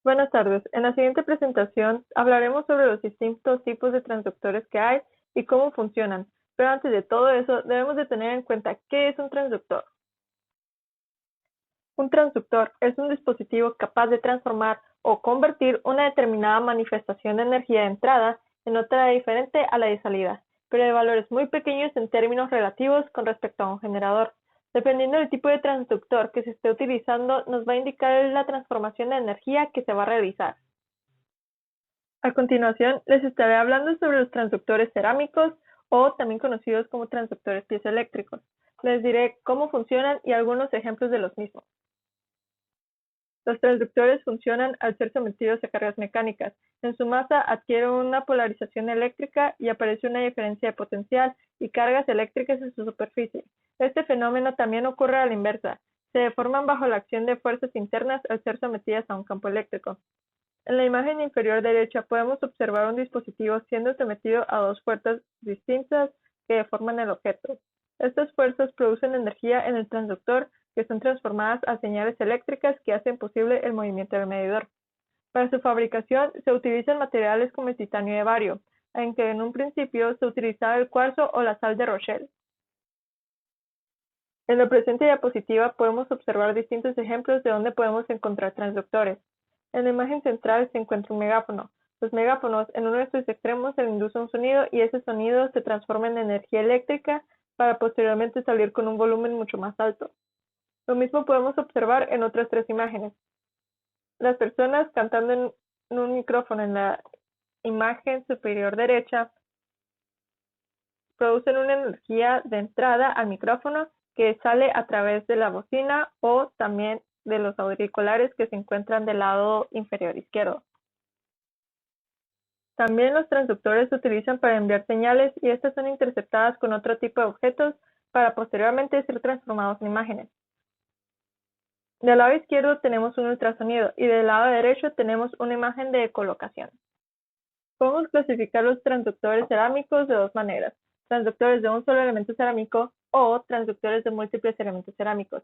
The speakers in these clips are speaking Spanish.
Buenas tardes. En la siguiente presentación hablaremos sobre los distintos tipos de transductores que hay y cómo funcionan. Pero antes de todo eso, debemos de tener en cuenta qué es un transductor. Un transductor es un dispositivo capaz de transformar o convertir una determinada manifestación de energía de entrada en otra diferente a la de salida, pero de valores muy pequeños en términos relativos con respecto a un generador. Dependiendo del tipo de transductor que se esté utilizando, nos va a indicar la transformación de energía que se va a realizar. A continuación, les estaré hablando sobre los transductores cerámicos o también conocidos como transductores piezoeléctricos. Les diré cómo funcionan y algunos ejemplos de los mismos. Los transductores funcionan al ser sometidos a cargas mecánicas. En su masa adquiere una polarización eléctrica y aparece una diferencia de potencial y cargas eléctricas en su superficie. Este fenómeno también ocurre a la inversa. Se deforman bajo la acción de fuerzas internas al ser sometidas a un campo eléctrico. En la imagen inferior derecha podemos observar un dispositivo siendo sometido a dos fuerzas distintas que deforman el objeto. Estas fuerzas producen energía en el transductor que son transformadas a señales eléctricas que hacen posible el movimiento del medidor. Para su fabricación se utilizan materiales como el titanio de bario, aunque en un principio se utilizaba el cuarzo o la sal de Rochelle. En la presente diapositiva podemos observar distintos ejemplos de donde podemos encontrar transductores. En la imagen central se encuentra un megáfono. Los megáfonos en uno de sus extremos se le induce un sonido y ese sonido se transforma en energía eléctrica para posteriormente salir con un volumen mucho más alto. Lo mismo podemos observar en otras tres imágenes. Las personas cantando en un micrófono en la imagen superior derecha producen una energía de entrada al micrófono que sale a través de la bocina o también de los auriculares que se encuentran del lado inferior izquierdo. También los transductores se utilizan para enviar señales y estas son interceptadas con otro tipo de objetos para posteriormente ser transformados en imágenes. Del lado izquierdo tenemos un ultrasonido y del lado derecho tenemos una imagen de ecolocación. Podemos clasificar los transductores cerámicos de dos maneras: transductores de un solo elemento cerámico o transductores de múltiples elementos cerámicos.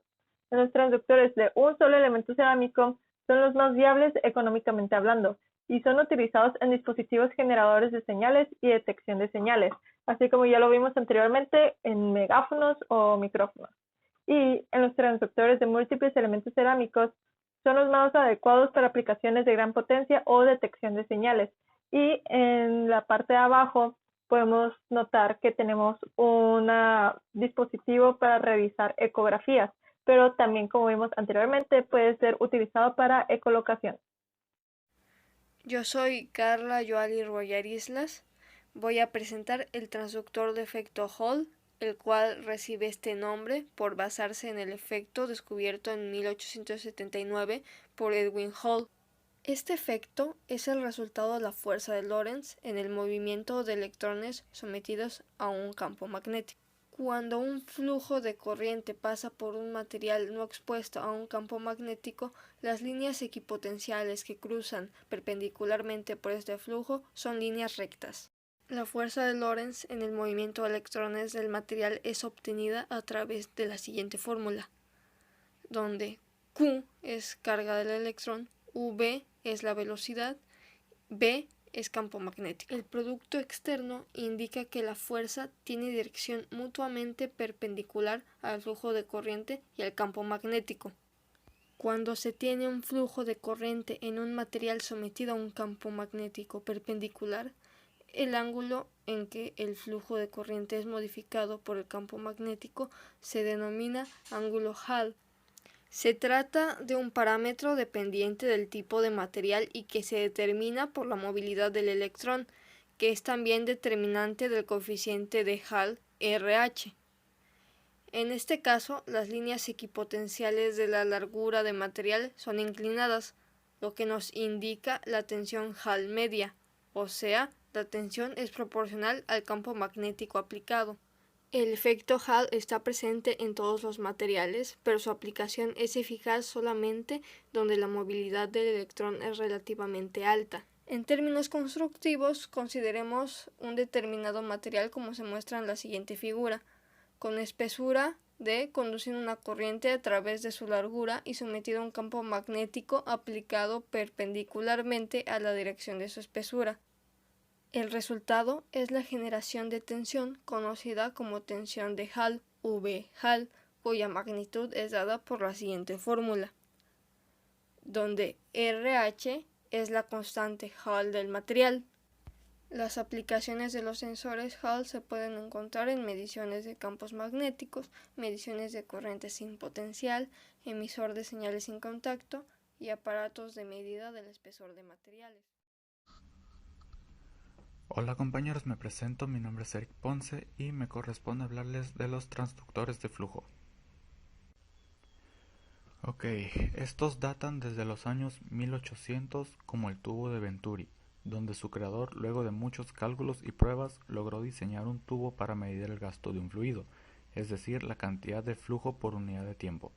Los transductores de un solo elemento cerámico son los más viables económicamente hablando y son utilizados en dispositivos generadores de señales y detección de señales, así como ya lo vimos anteriormente en megáfonos o micrófonos. Y en los transductores de múltiples elementos cerámicos son los más adecuados para aplicaciones de gran potencia o detección de señales. Y en la parte de abajo podemos notar que tenemos un dispositivo para realizar ecografías, pero también, como vimos anteriormente, puede ser utilizado para ecolocación. Yo soy Carla Joali Royar Islas. Voy a presentar el transductor de efecto Hall, el cual recibe este nombre por basarse en el efecto descubierto en 1879 por Edwin Hall. Este efecto es el resultado de la fuerza de Lorentz en el movimiento de electrones sometidos a un campo magnético. Cuando un flujo de corriente pasa por un material no expuesto a un campo magnético, las líneas equipotenciales que cruzan perpendicularmente por este flujo son líneas rectas. La fuerza de Lorentz en el movimiento de electrones del material es obtenida a través de la siguiente fórmula, donde Q es carga del electrón, V es la velocidad, B es campo magnético. El producto externo indica que la fuerza tiene dirección mutuamente perpendicular al flujo de corriente y al campo magnético. Cuando se tiene un flujo de corriente en un material sometido a un campo magnético perpendicular, el ángulo en que el flujo de corriente es modificado por el campo magnético se denomina ángulo Hall. Se trata de un parámetro dependiente del tipo de material y que se determina por la movilidad del electrón, que es también determinante del coeficiente de Hall RH. En este caso, las líneas equipotenciales de la largura de material son inclinadas, lo que nos indica la tensión Hall media, o sea, la tensión es proporcional al campo magnético aplicado. El efecto Hall está presente en todos los materiales, pero su aplicación es eficaz solamente donde la movilidad del electrón es relativamente alta. En términos constructivos, consideremos un determinado material como se muestra en la siguiente figura, con espesura D. Conduciendo una corriente a través de su largura y sometido a un campo magnético aplicado perpendicularmente a la dirección de su espesura. El resultado es la generación de tensión conocida como tensión de Hall, V Hall, cuya magnitud es dada por la siguiente fórmula, donde RH es la constante Hall del material. Las aplicaciones de los sensores Hall se pueden encontrar en mediciones de campos magnéticos, mediciones de corriente sin potencial, emisor de señales sin contacto y aparatos de medida del espesor de materiales. Hola compañeros, me presento, mi nombre es Eric Ponce y me corresponde hablarles de los transductores de flujo. Ok, estos datan desde los años 1800 como el tubo de Venturi, donde su creador, luego de muchos cálculos y pruebas, logró diseñar un tubo para medir el gasto de un fluido, es decir, la cantidad de flujo por unidad de tiempo.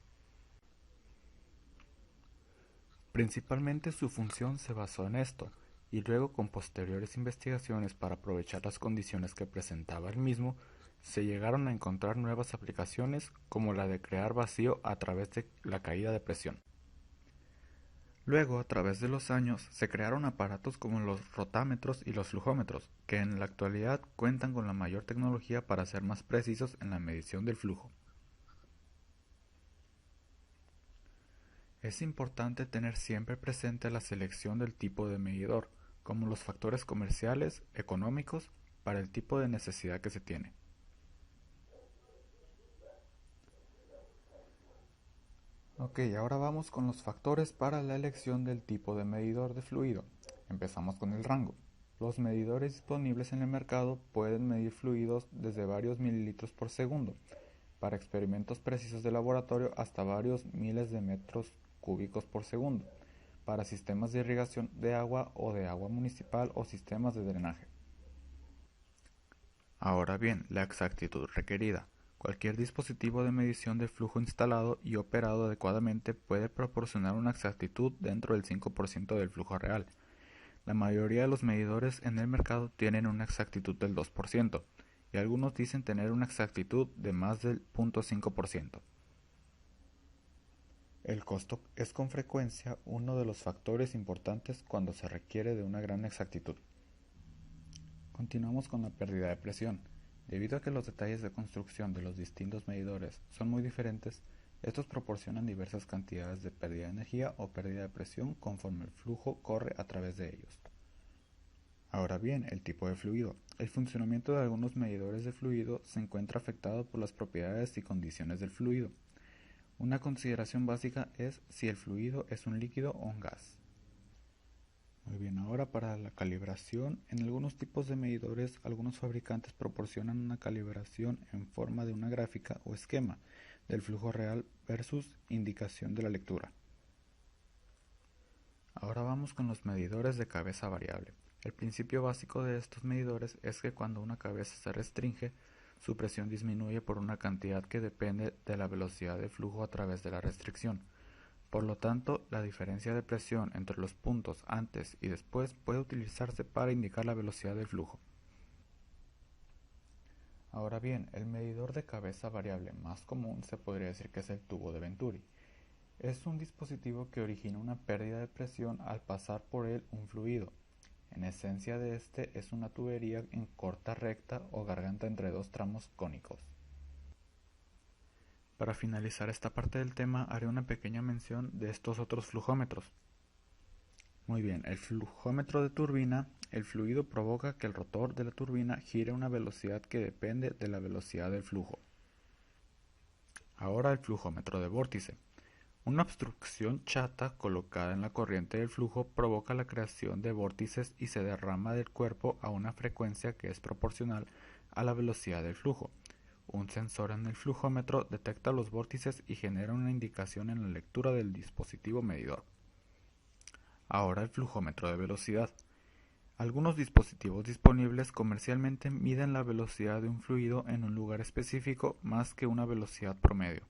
Principalmente su función se basó en esto, y luego con posteriores investigaciones para aprovechar las condiciones que presentaba el mismo, se llegaron a encontrar nuevas aplicaciones como la de crear vacío a través de la caída de presión. Luego, a través de los años, se crearon aparatos como los rotámetros y los flujómetros, que en la actualidad cuentan con la mayor tecnología para ser más precisos en la medición del flujo. Es importante tener siempre presente la selección del tipo de medidor, como los factores comerciales, económicos, para el tipo de necesidad que se tiene. Ok, ahora vamos con los factores para la elección del tipo de medidor de fluido. Empezamos con el rango. Los medidores disponibles en el mercado pueden medir fluidos desde varios mililitros por segundo, para experimentos precisos de laboratorio hasta varios miles de metros cúbicos por segundo, para sistemas de irrigación de agua o de agua municipal o sistemas de drenaje. Ahora bien, la exactitud requerida. Cualquier dispositivo de medición de flujo instalado y operado adecuadamente puede proporcionar una exactitud dentro del 5% del flujo real. La mayoría de los medidores en el mercado tienen una exactitud del 2%, y algunos dicen tener una exactitud de más del 0.5%. El costo es con frecuencia uno de los factores importantes cuando se requiere de una gran exactitud. Continuamos con la pérdida de presión. Debido a que los detalles de construcción de los distintos medidores son muy diferentes, estos proporcionan diversas cantidades de pérdida de energía o pérdida de presión conforme el flujo corre a través de ellos. Ahora bien, el tipo de fluido. El funcionamiento de algunos medidores de fluido se encuentra afectado por las propiedades y condiciones del fluido. Una consideración básica es si el fluido es un líquido o un gas. Muy bien, ahora para la calibración, en algunos tipos de medidores, algunos fabricantes proporcionan una calibración en forma de una gráfica o esquema del flujo real versus indicación de la lectura. Ahora vamos con los medidores de cabeza variable. El principio básico de estos medidores es que cuando una cabeza se restringe, su presión disminuye por una cantidad que depende de la velocidad de flujo a través de la restricción. Por lo tanto, la diferencia de presión entre los puntos antes y después puede utilizarse para indicar la velocidad del flujo. Ahora bien, el medidor de cabeza variable más común se podría decir que es el tubo de Venturi. Es un dispositivo que origina una pérdida de presión al pasar por él un fluido. En esencia de este es una tubería en corta recta o garganta entre dos tramos cónicos. Para finalizar esta parte del tema haré una pequeña mención de estos otros flujómetros. Muy bien, el flujómetro de turbina, el fluido provoca que el rotor de la turbina gire a una velocidad que depende de la velocidad del flujo. Ahora el flujómetro de vórtice. Una obstrucción chata colocada en la corriente del flujo provoca la creación de vórtices y se derrama del cuerpo a una frecuencia que es proporcional a la velocidad del flujo. Un sensor en el flujómetro detecta los vórtices y genera una indicación en la lectura del dispositivo medidor. Ahora el flujómetro de velocidad. Algunos dispositivos disponibles comercialmente miden la velocidad de un fluido en un lugar específico más que una velocidad promedio.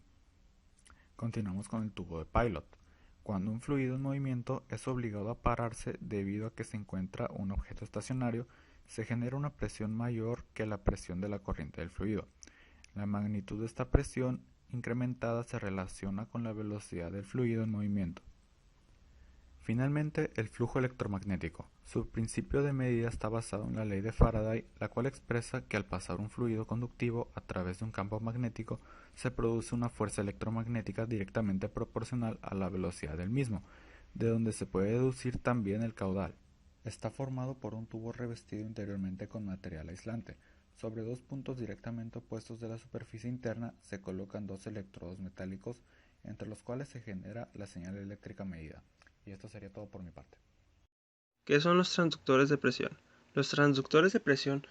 Continuamos con el tubo de Pilot. Cuando un fluido en movimiento es obligado a pararse debido a que se encuentra un objeto estacionario, se genera una presión mayor que la presión de la corriente del fluido. La magnitud de esta presión incrementada se relaciona con la velocidad del fluido en movimiento. Finalmente, el flujo electromagnético. Su principio de medida está basado en la ley de Faraday, la cual expresa que al pasar un fluido conductivo a través de un campo magnético, se produce una fuerza electromagnética directamente proporcional a la velocidad del mismo, de donde se puede deducir también el caudal. Está formado por un tubo revestido interiormente con material aislante. Sobre dos puntos directamente opuestos de la superficie interna se colocan dos electrodos metálicos, entre los cuales se genera la señal eléctrica medida. Y esto sería todo por mi parte. ¿Qué son los transductores de presión? Los transductores de presión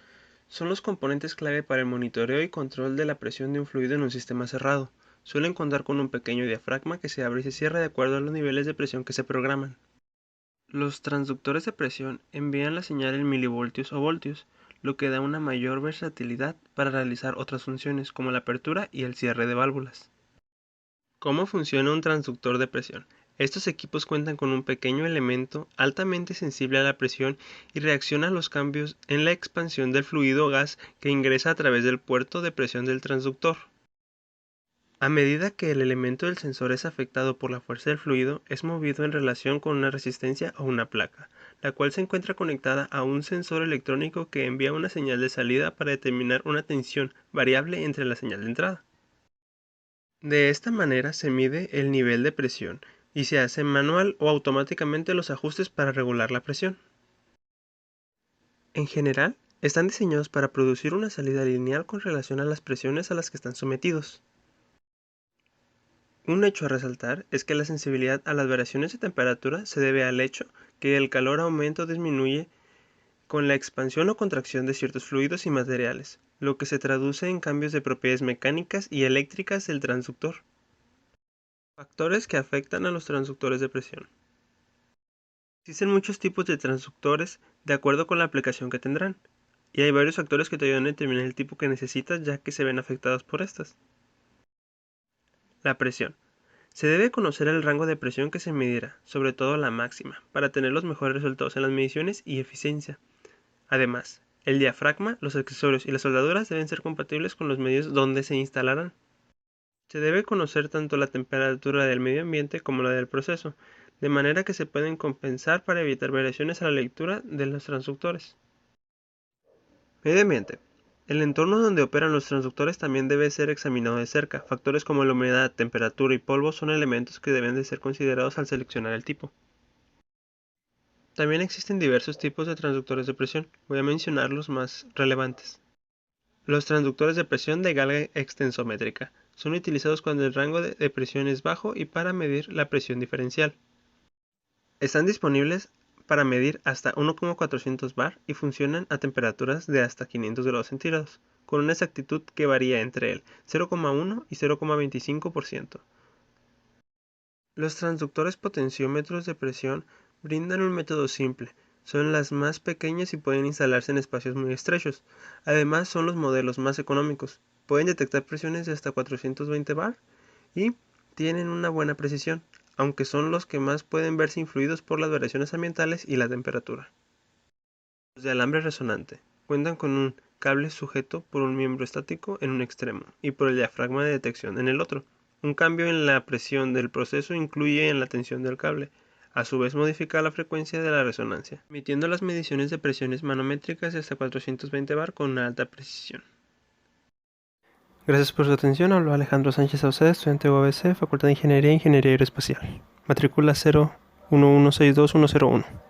son los componentes clave para el monitoreo y control de la presión de un fluido en un sistema cerrado. Suelen contar con un pequeño diafragma que se abre y se cierra de acuerdo a los niveles de presión que se programan. Los transductores de presión envían la señal en milivoltios o voltios, lo que da una mayor versatilidad para realizar otras funciones como la apertura y el cierre de válvulas. ¿Cómo funciona un transductor de presión? Estos equipos cuentan con un pequeño elemento altamente sensible a la presión y reacciona a los cambios en la expansión del fluido o gas que ingresa a través del puerto de presión del transductor. A medida que el elemento del sensor es afectado por la fuerza del fluido, es movido en relación con una resistencia o una placa, la cual se encuentra conectada a un sensor electrónico que envía una señal de salida para determinar una tensión variable entre la señal de entrada. De esta manera se mide el nivel de presión y se hace manual o automáticamente los ajustes para regular la presión. En general, están diseñados para producir una salida lineal con relación a las presiones a las que están sometidos. Un hecho a resaltar es que la sensibilidad a las variaciones de temperatura se debe al hecho que el calor aumenta o disminuye con la expansión o contracción de ciertos fluidos y materiales, lo que se traduce en cambios de propiedades mecánicas y eléctricas del transductor. Factores que afectan a los transductores de presión. Existen muchos tipos de transductores de acuerdo con la aplicación que tendrán, y hay varios factores que te ayudan a determinar el tipo que necesitas ya que se ven afectados por estas. La presión. Se debe conocer el rango de presión que se medirá, sobre todo la máxima, para tener los mejores resultados en las mediciones y eficiencia. Además, el diafragma, los accesorios y las soldaduras deben ser compatibles con los medios donde se instalarán. Se debe conocer tanto la temperatura del medio ambiente como la del proceso, de manera que se pueden compensar para evitar variaciones a la lectura de los transductores. Medio ambiente. El entorno donde operan los transductores también debe ser examinado de cerca. Factores como la humedad, temperatura y polvo son elementos que deben de ser considerados al seleccionar el tipo. También existen diversos tipos de transductores de presión. Voy a mencionar los más relevantes. Los transductores de presión de galga extensométrica son utilizados cuando el rango de presión es bajo y para medir la presión diferencial. Están disponibles para medir hasta 1,400 bar y funcionan a temperaturas de hasta 500 grados centígrados, con una exactitud que varía entre el 0,1 y 0,25%. Los transductores potenciómetros de presión brindan un método simple, son las más pequeñas y pueden instalarse en espacios muy estrechos. Además son los modelos más económicos, pueden detectar presiones de hasta 420 bar y tienen una buena precisión, aunque son los que más pueden verse influidos por las variaciones ambientales y la temperatura. Los de alambre resonante cuentan con un cable sujeto por un miembro estático en un extremo y por el diafragma de detección en el otro. Un cambio en la presión del proceso influye en la tensión del cable, a su vez modifica la frecuencia de la resonancia, emitiendo las mediciones de presiones manométricas de hasta 420 bar con una alta precisión. Gracias por su atención. Habló Alejandro Sánchez Sauceda, estudiante de UABC, Facultad de Ingeniería e Ingeniería Aeroespacial. Matrícula 01162101.